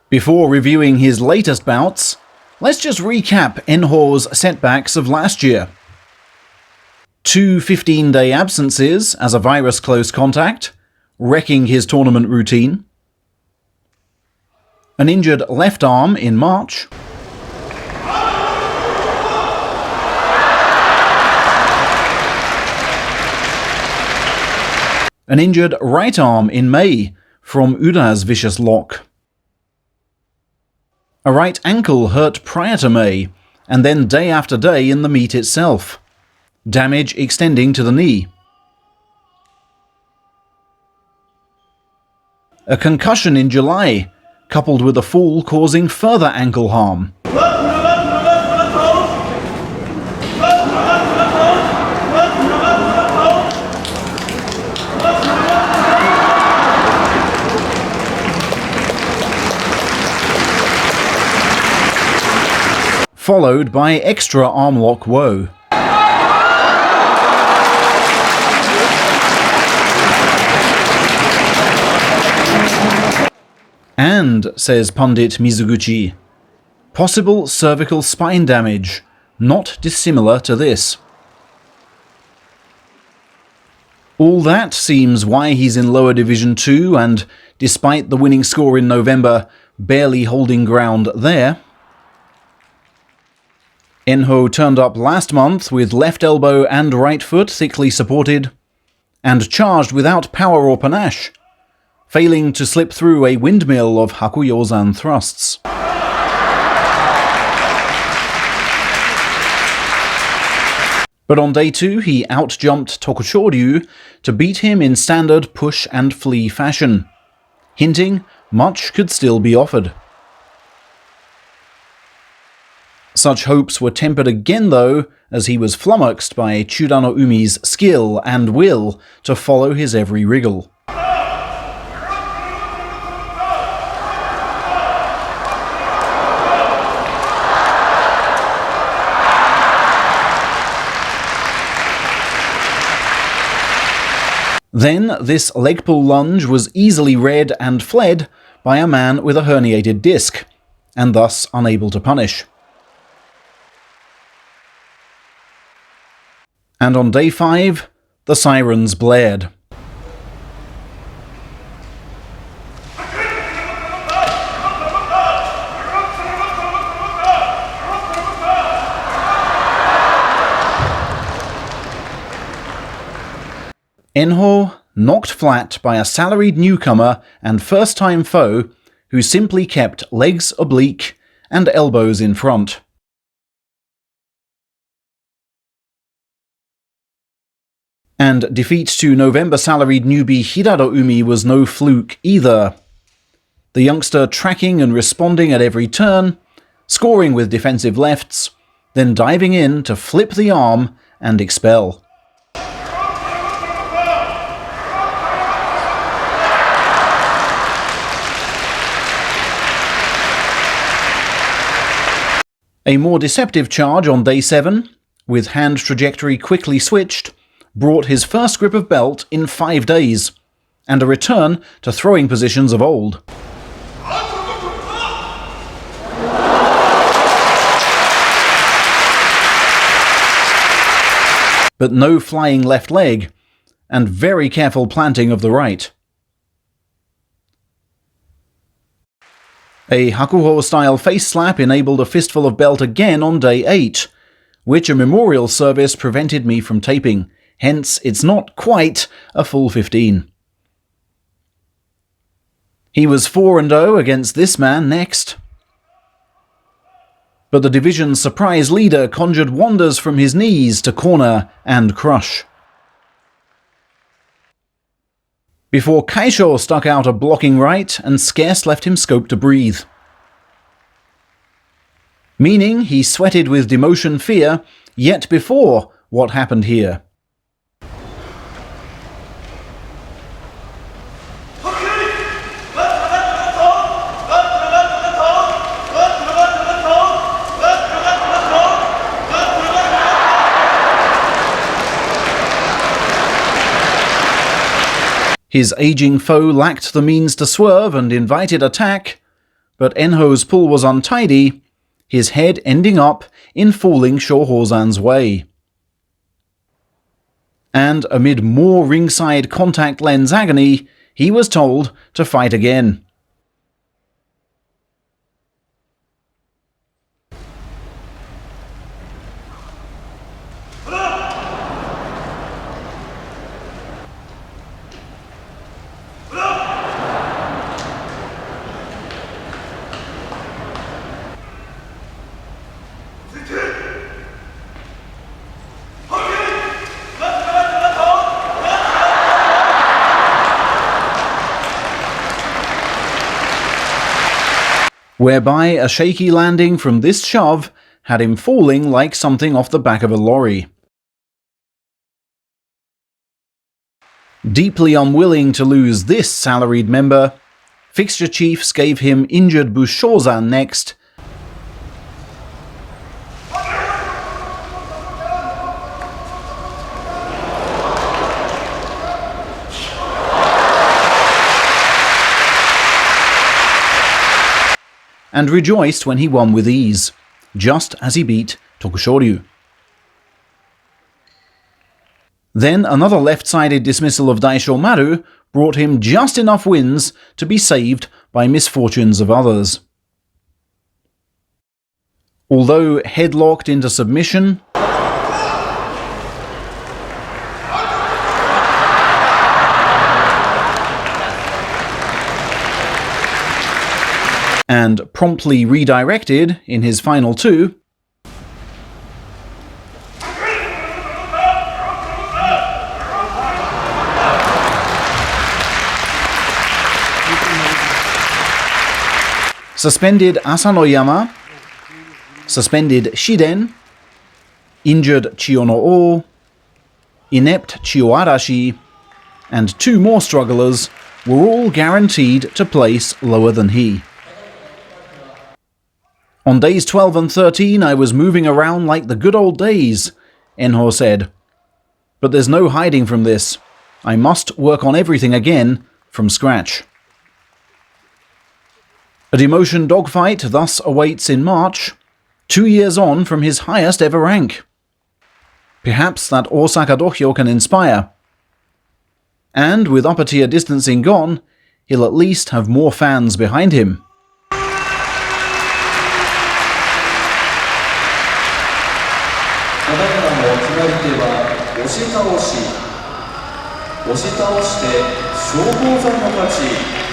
Before reviewing his latest bouts, let's just recap Enho's setbacks of last year. 2 15-day absences as a virus close contact, wrecking his tournament routine. An injured left arm in March. An injured right arm in May from Uda's vicious lock. A right ankle hurt prior to May, and then day after day in the meet itself. Damage extending to the knee. A concussion in July, coupled with a fall causing further ankle harm. Followed by extra arm lock woe. And, says pundit Mizuguchi, possible cervical spine damage, not dissimilar to this. All that seems why he's in lower Division 2 and, despite the winning score in November, barely holding ground there. Enho turned up last month with left elbow and right foot thickly supported, and charged without power or panache, failing to slip through a windmill of Hakuyozan thrusts. But on day 2 he outjumped Tokushoryu to beat him in standard push and flee fashion, hinting much could still be offered. Such hopes were tempered again though, as he was flummoxed by Chudano Umi's skill and will to follow his every wriggle. Then this leg pull lunge was easily read and fled by a man with a herniated disc, and thus unable to punish. And on day 5, the sirens blared. Enho knocked flat by a salaried newcomer and first-time foe who simply kept legs oblique and elbows in front. And defeat to November salaried newbie Hirado Umi was no fluke either. The youngster tracking and responding at every turn, scoring with defensive lefts, then diving in to flip the arm and expel. A more deceptive charge on day 7, with hand trajectory quickly switched, brought his first grip of belt in 5 days, and a return to throwing positions of old. But no flying left leg, and very careful planting of the right. A Hakuho-style face slap enabled a fistful of belt again on day 8, which a memorial service prevented me from taping. Hence, it's not quite a full 15. He was 4-0 against this man next. But the division's surprise leader conjured wonders from his knees to corner and crush. Before Kaisho stuck out a blocking right and scarce left him scope to breathe. Meaning he sweated with demotion fear yet before what happened here. His aging foe lacked the means to swerve and invited attack, but Enho's pull was untidy, his head ending up in falling Shohozan's way. And amid more ringside contact lens agony, he was told to fight again. Whereby a shaky landing from this shove had him falling like something off the back of a lorry. Deeply unwilling to lose this salaried member, fixture chiefs gave him injured Bushozan next, and rejoiced when he won with ease, just as he beat Tokushoryu. Then another left-sided dismissal of Daishomaru brought him just enough wins to be saved by misfortunes of others. Although headlocked into submission, and promptly redirected in his final two, suspended Asanoyama, suspended Shiden, injured Chiyono-O, inept Chiyoarashi, and two more strugglers were all guaranteed to place lower than he. On days 12 and 13 I was moving around like the good old days, Enho said. But there's no hiding from this. I must work on everything again from scratch. A demotion dogfight thus awaits in March, 2 years on from his highest ever rank. Perhaps that Osaka dohyo can inspire. And with upper tier distancing gone, he'll at least have more fans behind him. ただいまの決まり手は押し倒し。押し倒して消防山の勝ち。